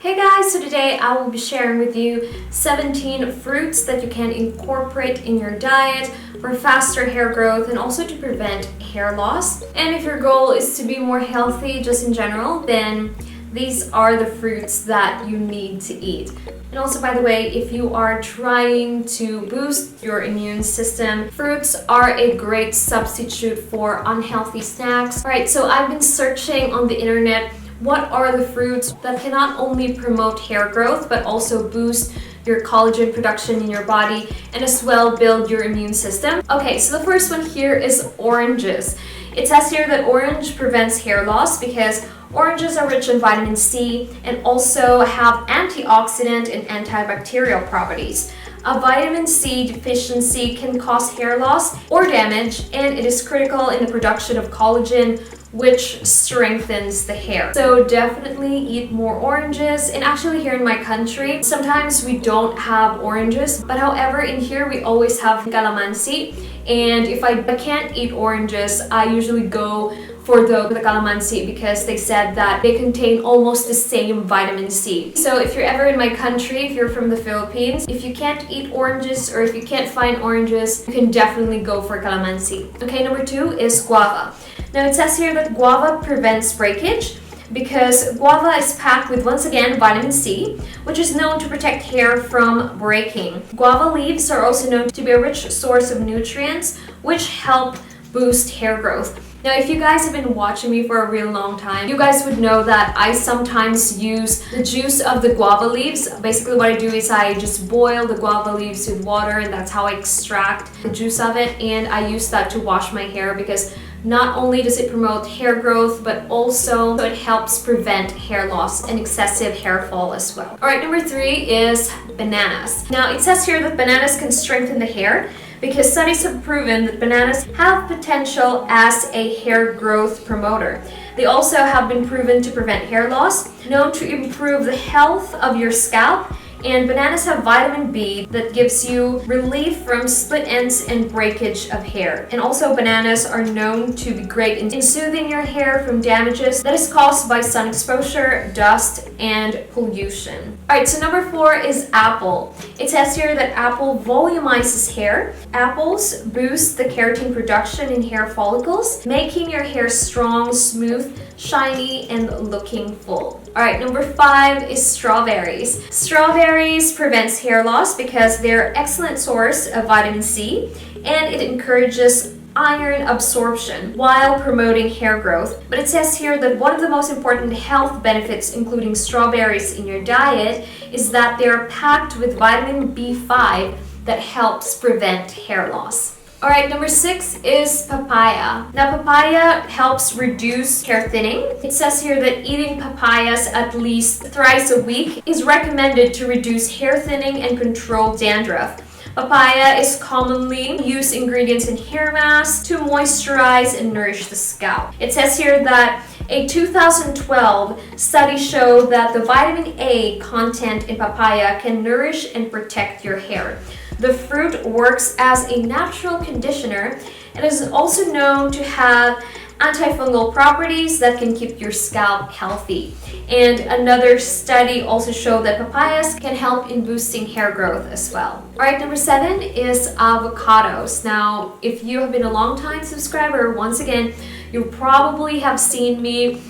Hey guys, so today I will be sharing with you 17 fruits that you can incorporate in your diet for faster hair growth and also to prevent hair loss. And if your goal is to be more healthy just in general, then these are the fruits that you need to eat. And also, by the way, if you are trying to boost your immune system, fruits are a great substitute for unhealthy snacks. Alright, so I've been searching on the internet what are the fruits that can not only promote hair growth but also boost your collagen production in your body and as well build your immune system. Okay, so the first one here is oranges. It says here that orange prevents hair loss because oranges are rich in vitamin C and also have antioxidant and antibacterial properties. A vitamin C deficiency can cause hair loss or damage, and it is critical in the production of collagen, which strengthens the hair. So definitely eat more oranges. And actually here in my country, sometimes we don't have oranges, but however in here we always have calamansi. And if I can't eat oranges, I usually go for the calamansi because they said that they contain almost the same vitamin C. So if you're ever in my country, if you're from the Philippines, if you can't eat oranges or if you can't find oranges, you can definitely go for calamansi. Okay, number 2 is guava. Now it says here that guava prevents breakage because guava is packed with, once again, vitamin C, which is known to protect hair from breaking. Guava leaves are also known to be a rich source of nutrients, which help boost hair growth. Now, if you guys have been watching me for a real long time, you guys would know that I sometimes use the juice of the guava leaves. Basically, what I do is I just boil the guava leaves with water, and that's how I extract the juice of it. And I use that to wash my hair because not only does it promote hair growth, but also it helps prevent hair loss and excessive hair fall as well. All right, number 3 is bananas. Now, it says here that bananas can strengthen the hair because studies have proven that bananas have potential as a hair growth promoter. They also have been proven to prevent hair loss, known to improve the health of your scalp, and bananas have vitamin B that gives you relief from split ends and breakage of hair. And also bananas are known to be great in soothing your hair from damages that is caused by sun exposure, dust, and pollution. Alright, so number 4 is apple. It says here that apple volumizes hair. Apples boost the keratin production in hair follicles, making your hair strong, smooth, shiny, and looking full. Alright, number 5 is strawberries. Strawberries prevents hair loss because they're an excellent source of vitamin C and it encourages iron absorption while promoting hair growth. But it says here that one of the most important health benefits including strawberries in your diet is that they're packed with vitamin B5 that helps prevent hair loss. Alright, number 6 is papaya. Now, papaya helps reduce hair thinning. It says here that eating papayas at least thrice a week is recommended to reduce hair thinning and control dandruff. Papaya is commonly used ingredients in hair masks to moisturize and nourish the scalp. It says here that a 2012 study showed that the vitamin A content in papaya can nourish and protect your hair. The fruit works as a natural conditioner and is also known to have antifungal properties that can keep your scalp healthy. And another study also showed that papayas can help in boosting hair growth as well. Alright, number 7 is avocados. Now, if you have been a long time subscriber, once again, you probably have seen me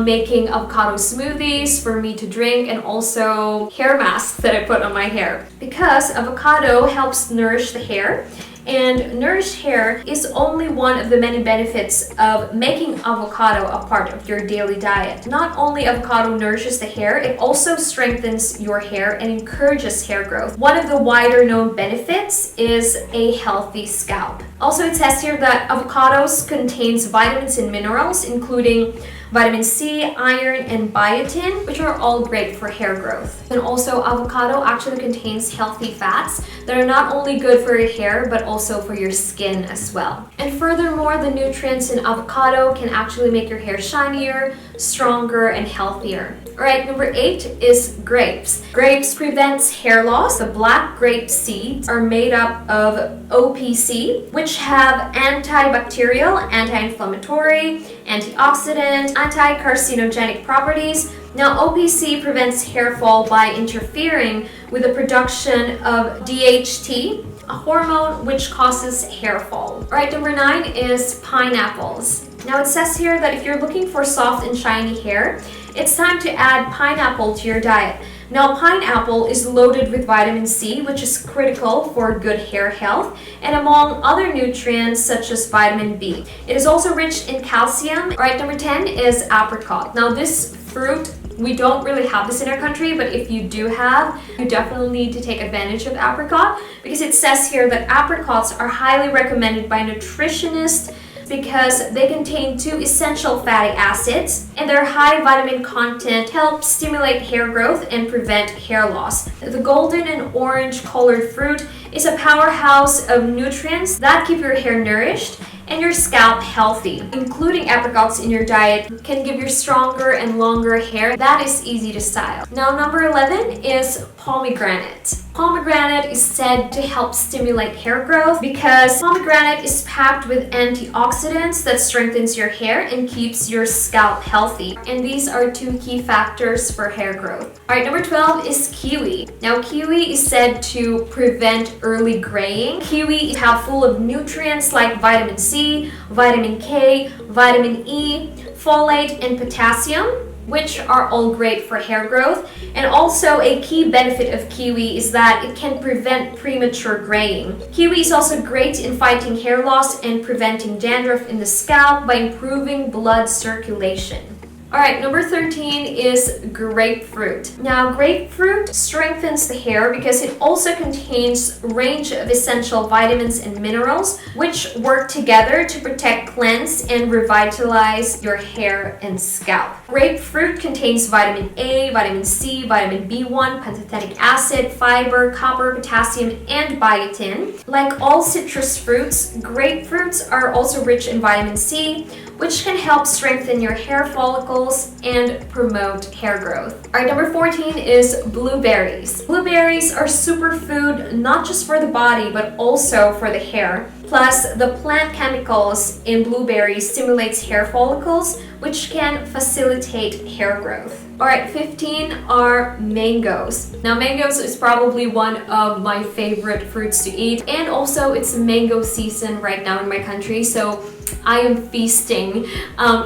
making avocado smoothies for me to drink and also hair masks that I put on my hair because avocado helps nourish the hair. And nourished hair is only one of the many benefits of making avocado a part of your daily diet. Not only avocado nourishes the hair, it also strengthens your hair and encourages hair growth. One of the wider known benefits is a healthy scalp. Also, it says here that avocados contains vitamins and minerals, including vitamin C, iron, and biotin, which are all great for hair growth. And also, avocado actually contains healthy fats that are not only good for your hair, but also for your skin as well. And furthermore, the nutrients in avocado can actually make your hair shinier, stronger, and healthier. Alright, number 8 is grapes. Grapes prevents hair loss. The black grape seeds are made up of OPC, which have antibacterial, anti-inflammatory, antioxidant, anti-carcinogenic properties, Now, OPC prevents hair fall by interfering with the production of DHT, a hormone which causes hair fall. All right, number 9 is pineapples. Now, it says here that if you're looking for soft and shiny hair, it's time to add pineapple to your diet. Now, pineapple is loaded with vitamin C, which is critical for good hair health, and among other nutrients such as vitamin B. It is also rich in calcium. All right, number 10 is apricot. Now, this fruit, we don't really have this in our country, but if you do have, you definitely need to take advantage of apricot, because it says here that apricots are highly recommended by nutritionists because they contain 2 essential fatty acids, and their high vitamin content helps stimulate hair growth and prevent hair loss. The golden and orange colored fruit is a powerhouse of nutrients that keep your hair nourished and your scalp healthy. Including apricots in your diet can give you stronger and longer hair that is easy to style. Now, number 11 is pomegranate. Pomegranate is said to help stimulate hair growth because pomegranate is packed with antioxidants that strengthens your hair and keeps your scalp healthy. And these are 2 key factors for hair growth. All right, number 12 is kiwi. Now, kiwi is said to prevent early graying. Kiwi is full of nutrients like vitamin C, vitamin K, vitamin E, folate, and potassium, which are all great for hair growth. And also, a key benefit of kiwi is that it can prevent premature graying. Kiwi is also great in fighting hair loss and preventing dandruff in the scalp by improving blood circulation. All right, number 13 is grapefruit. Now, grapefruit strengthens the hair because it also contains a range of essential vitamins and minerals which work together to protect, cleanse, and revitalize your hair and scalp. Grapefruit contains vitamin A, vitamin C, vitamin B1, pantothenic acid, fiber, copper, potassium, and biotin. Like all citrus fruits, grapefruits are also rich in vitamin C, which can help strengthen your hair follicles and promote hair growth. All right, number 14 is blueberries. Blueberries are superfood not just for the body, but also for the hair. Plus, the plant chemicals in blueberries stimulates hair follicles, which can facilitate hair growth. All right, 15 are mangoes. Now, mangoes is probably one of my favorite fruits to eat, and also it's mango season right now in my country, so I am feasting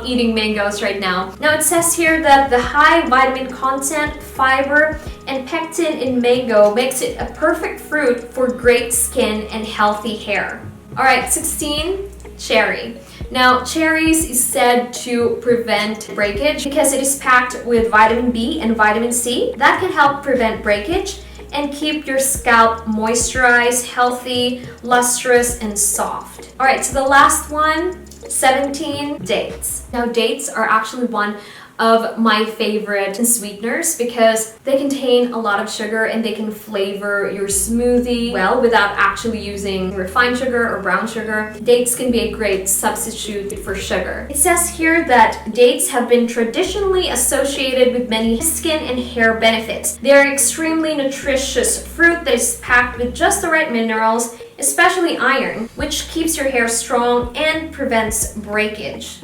eating mangoes right now. Now, it says here that the high vitamin content, fiber, and pectin in mango makes it a perfect fruit for great skin and healthy hair. All right, 16, cherry. Now, cherries is said to prevent breakage because it is packed with vitamin B and vitamin C that can help prevent breakage and keep your scalp moisturized, healthy, lustrous, and soft. All right, so the last one, 17, dates. Now, dates are actually one of my favorite sweeteners because they contain a lot of sugar and they can flavor your smoothie well without actually using refined sugar or brown sugar. Dates can be a great substitute for sugar. It says here that dates have been traditionally associated with many skin and hair benefits. They are extremely nutritious fruit that is packed with just the right minerals, especially iron, which keeps your hair strong and prevents breakage.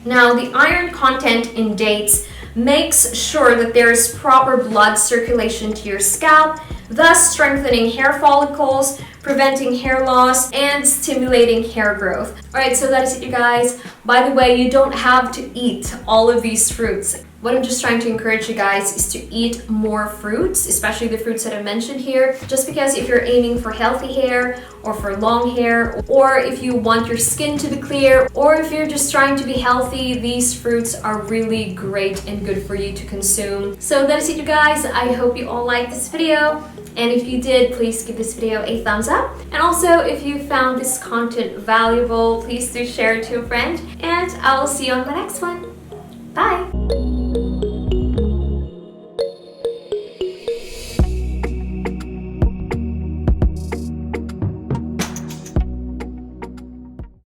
Now, the iron content in dates makes sure that there is proper blood circulation to your scalp, thus strengthening hair follicles, preventing hair loss, and stimulating hair growth. All right, so that is it, you guys. By the way, you don't have to eat all of these fruits. What I'm just trying to encourage you guys is to eat more fruits, especially the fruits that I mentioned here, just because if you're aiming for healthy hair or for long hair, or if you want your skin to be clear, or if you're just trying to be healthy, these fruits are really great and good for you to consume. So that is it, you guys. I hope you all liked this video. And if you did, please give this video a thumbs up. And also, if you found this content valuable, please do share it to a friend. And I will see you on the next one. Bye!